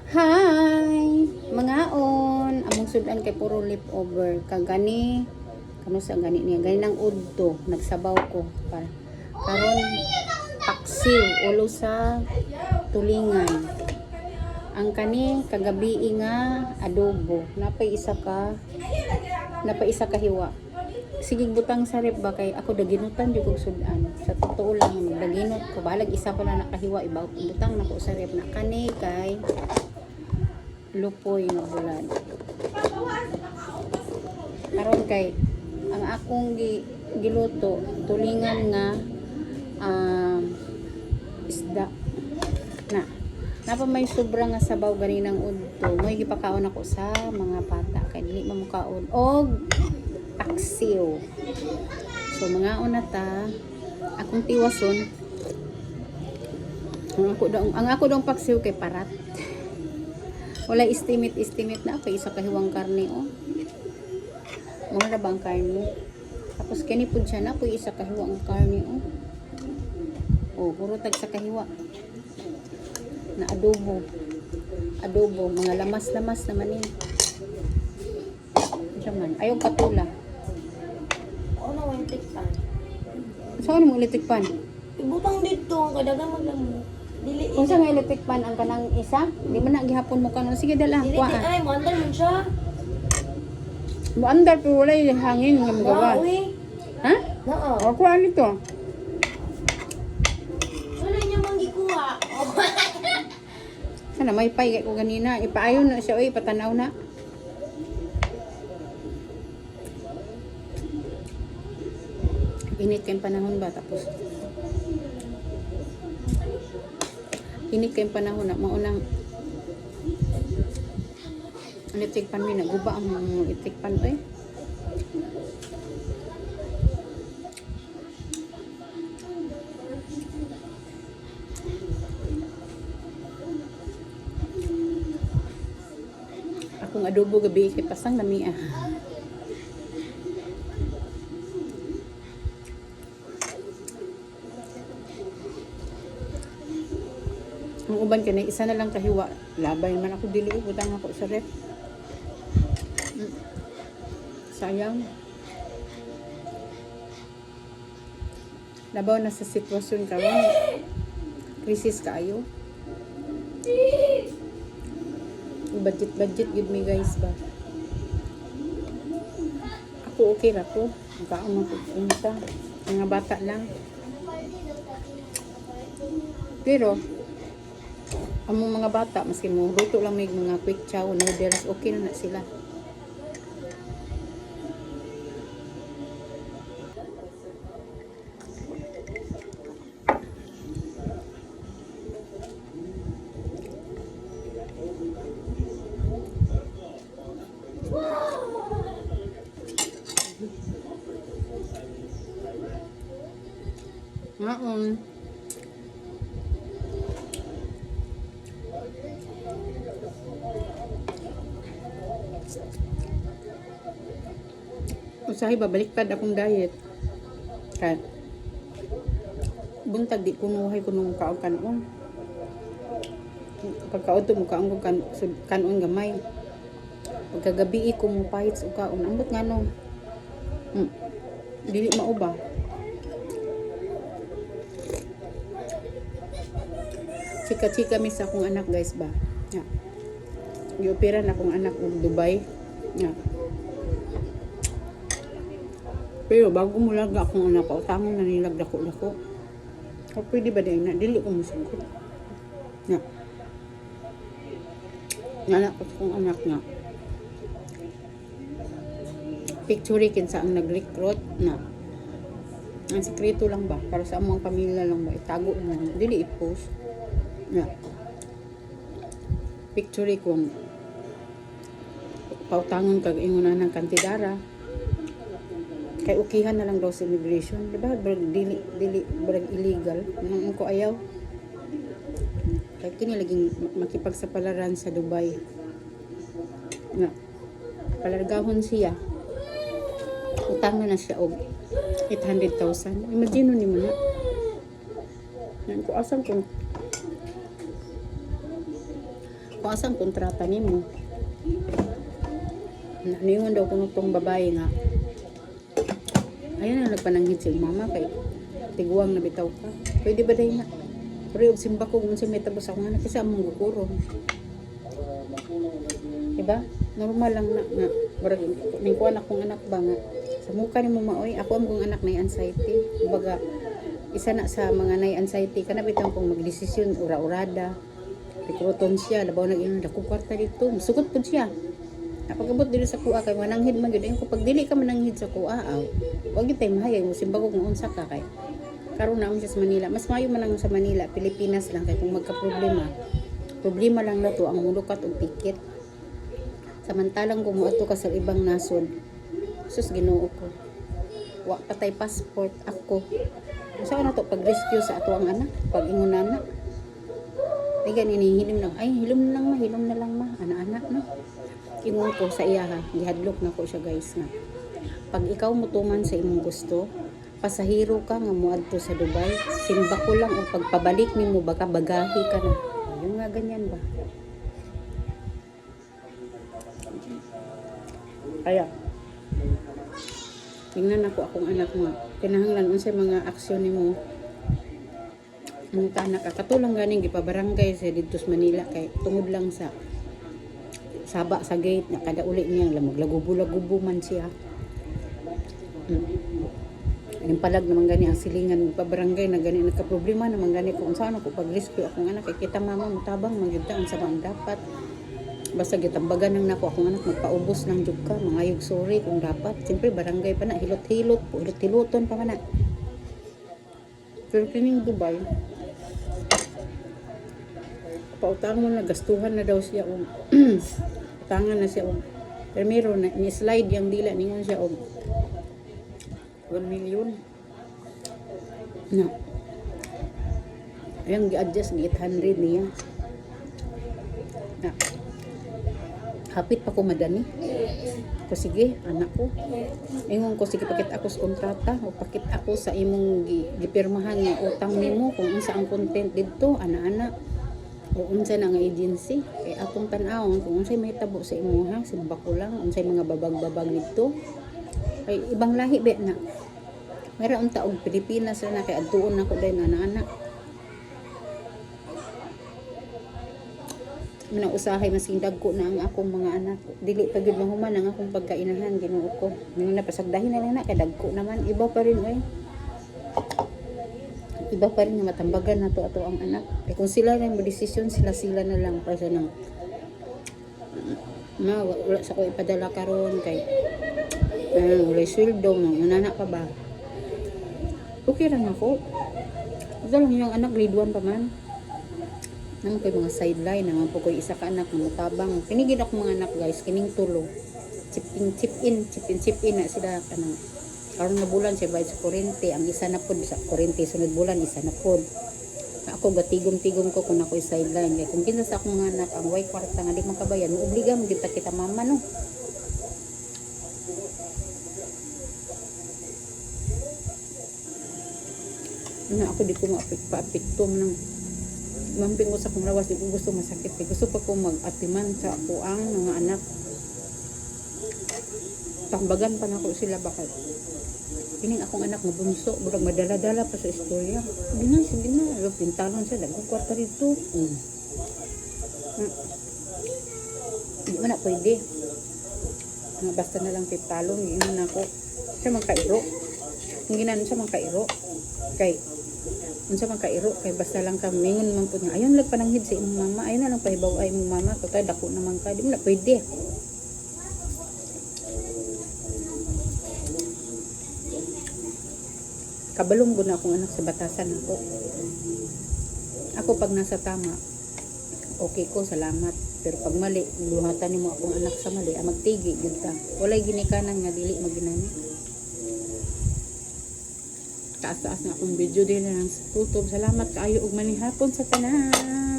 Hi! Mga on, among sudan kay puro leftover. Kagani, kano sa gani niya, gani ng udto, nagsabaw ko. Karon paksiw, ulo sa tulingan. Ang kani, kagabi nga, adobo. Napay isa ka hiwa. Sige butang sa rep ba kay ako daginutan di kog sudan. Sa totoo lang daginot ko balag isa pa na nakahiwa ibaw butang nako sa rep na kani kay lupoy nga bulan. Karon kay ang akong giluto tulingan nga isda na napa may sobra nga sabaw ganinang udto moy gipakaon ako sa mga bata kay dili mamukaon og paksiw. So mga unata akong tiwason ang ako dong paksiw kay parat. Wala estimate na kay isa kahiwang karne oh. Mga na bang karne? Tapos kani pud siya na po isa kahiwang karne oh. Oh, puro tag sa kahiwa. Na adobo. Adobo, mga lamas-lamas naman eh. Diyan ayaw patula. Ano ang tikpan? Saan mo electric pan? Ibutang dito ang kadagang magdamo. Dili. Kung saan nga electric pan ang kanang isa, di man na gihapon mo kanon. Sige dala, Dili kuha. ay mo andar man siya. Mo andar pero wala yung hangin nga magawa. Uy. Ha? Oo. O kuha nito. Wala niya mang gikuha. Sana may pay ko ganina. Ipaayon na siya oy, patanaw na. Init kayong panahon ba tapos init kayong panahon na maunang electric pan min naguba ang electric pan eh. Akong adobo gabi kay pasang nami ah. Ang uban ka na isa na lang kahiwa. Labay man ako dili butang ako sa ref. Sayang. Labaw na sa sitwasyon karon. Krisis kaayo. Budget gud mi guys ba. Ako okay ra ko. Makaon man ko unta. Mga bata lang. Pero ang mga bata, maski mo luto lang may mga quick chow, noodles, okay na sila. Ngaon. Usahay babaliktad akong diet. Kaya buntag di kunuhay kunong kaon kanon. Pagkaon to mo kaon ko kanon gamay. Pagkagabi ko mo pahit sa kaon ambot ngano. Dili mauba. Chika-chika mi sa akong anak guys ba. Ya. Giopera na akong anak og Dubai. Ya. Pero bago mo laga akong anak ko, tamang nanilag dako-dako. O pwede ba din na? Dili ko musugot. Ya. Anak ko kong anak nga. Picturein sa ang nag-recruit na. Ang sekreto lang ba? Para sa among pamilya lang ba? Itago na. Dili i-post. Ya. Picture kong pautangon kag ingon ng kantidara. Kay ukihan na lang daw sa immigration, diba? Dili illegal. Nang ko ayaw. Kay kini laging makipagsapalaran sa Dubai. Nga. Palargahon siya. Utang na siya og 800,000. Imagine ni mo na. Yan ko asam kung kung asang kontrata nimo. Niingon daw kuno tong babae nga. Ayun na nagpananghid si mama kay tiguang na bitaw ka. Pwede ba day na? Pero og simba ko kung sa may tabos ako nga kasi among gukuron. Diba? Normal lang na nga. Barag ning kuan akong anak ba nga. Sa mukha ni mo maoy, ako among anak may anxiety. Kumbaga isa na sa mga nay anxiety kana bitaw kung magdesisyon ura-urada. Pikroton siya, labaw nag ingon dako kwarta dito. Sugot pud siya. Napagabot dili sa kuha kay mananghid man gyud ko pag dili ka mananghid sa kuha aw. Wag gyud tay mahayag mo simba ko kung unsa ka kay. Karon na siya sa Manila. Mas mayo man lang sa Manila, Pilipinas lang kay kung magka-problema. Problema lang na to ang mulukat og ticket. Samantalang kung moadto ka sa ibang nasod, sus Ginoo ko. Wa patay passport ako. Usa na to pag rescue sa ato ang anak, pag ingon anak. Ay ganini hilim lang. Ay hilom na lang ma, anak-anak no. Ingon ko sa iya ha, gihadlok na ko siya guys nga. Pag ikaw mutuman sa imong gusto, pasahero ka nga moadto sa Dubai, simba ko lang o pagpabalik nimo baka bagahi ka na. Yung nga ganyan ba? Kaya tingnan ako akong anak mo. Kinahanglan unsay mga aksyon nimo. Ang tanak ka katulang ganing gipabarangay sa dito sa Manila kay tungod lang sa saba sa gate na kada uli niya maglagubo-lagubo man siya. Yung palag naman gani ang silingan pabarangay na gani nagka-problema naman gani kung saan ako pag-rescue akong anak kay kita mama mutabang magyud ang sa bang dapat basta gitambagan nang nako akong anak magpaubos ng jud ka mangayog sorry kung dapat siyempre barangay pa na hilot-hilot po hilot-hiloton pa man na pero kining Dubai pautang mo na gastuhan na daw siya og utangan na siya og primero na ni-slide yung dila ningon siya og 1 million na ayang gi-adjust ni 800 niya na hapit pa ko madani ko sige anak ko ingon ko sige pakit ako sa kontrata o pakit ako sa imong gipirmahan nga utang nimo kung unsa ang content didto ana-ana o unsa na nga agency kay atong tan-awon kung unsay mahitabo sa imo ha simba ko lang unsay mga babag-babag didto ay ibang lahi be na meron taog Pilipinas na kay adtuon na ko dahil anak-anak manang usahay masindag ko na ang akong mga anak dili pa gyud mahuman ang akong pagkainahan Ginoo ko ning napasagdahin na lang na kay dagko naman iba pa rin iba pa rin nga matambagan na to ato ang anak kay kung sila na mo desisyon sila na lang para sa nang wala sa ko ipadala karon kay wala sweldo nang anak pa ba okay lang ako ito lang yung anak grade 1 pa man naman ko'y mga sideline naman po ko'y isa ka anak mga tabang kinigid ako mga anak guys kining tulo chip in na sila kanang karon na bulan siya bayad sa kurente ang isa na pod sa kurente sunod bulan isa na pod ako gatigom-tigom ko kung ako'y sideline kaya kung kinsa sa akong mga anak ang way kwarta nga di makabayan mo obliga mo kita mama no na ako di ko maapekto nang mamping ko sa kong lawas di ko gusto masakit kay gusto pa ko mag-atiman sa puang mga anak tambagan pa na ko sila bakit kining akong anak nga bunso burag madala-dala pa sa istorya sige na pintalon siya dagko kwarta dito di man na pwede basta na lang pintalon yun ako siya magkairo kung ginan siya magkairo kay unsa man kairo kay basta lang ka mingon man pud nga ayon lag pananghid sa imong mama ayon na lang pahibaw ay imong mama kay dako naman ka di mo na pwede kabalong gud na akong anak sa batasan ako pag nasa tama okay ko salamat pero pag mali buhatan nimo akong anak sa mali magtigi gud ka walay ginikanan nga dili maginani taas na akong video din lang sa YouTube. Salamat kaayo og manihapon sa tanan.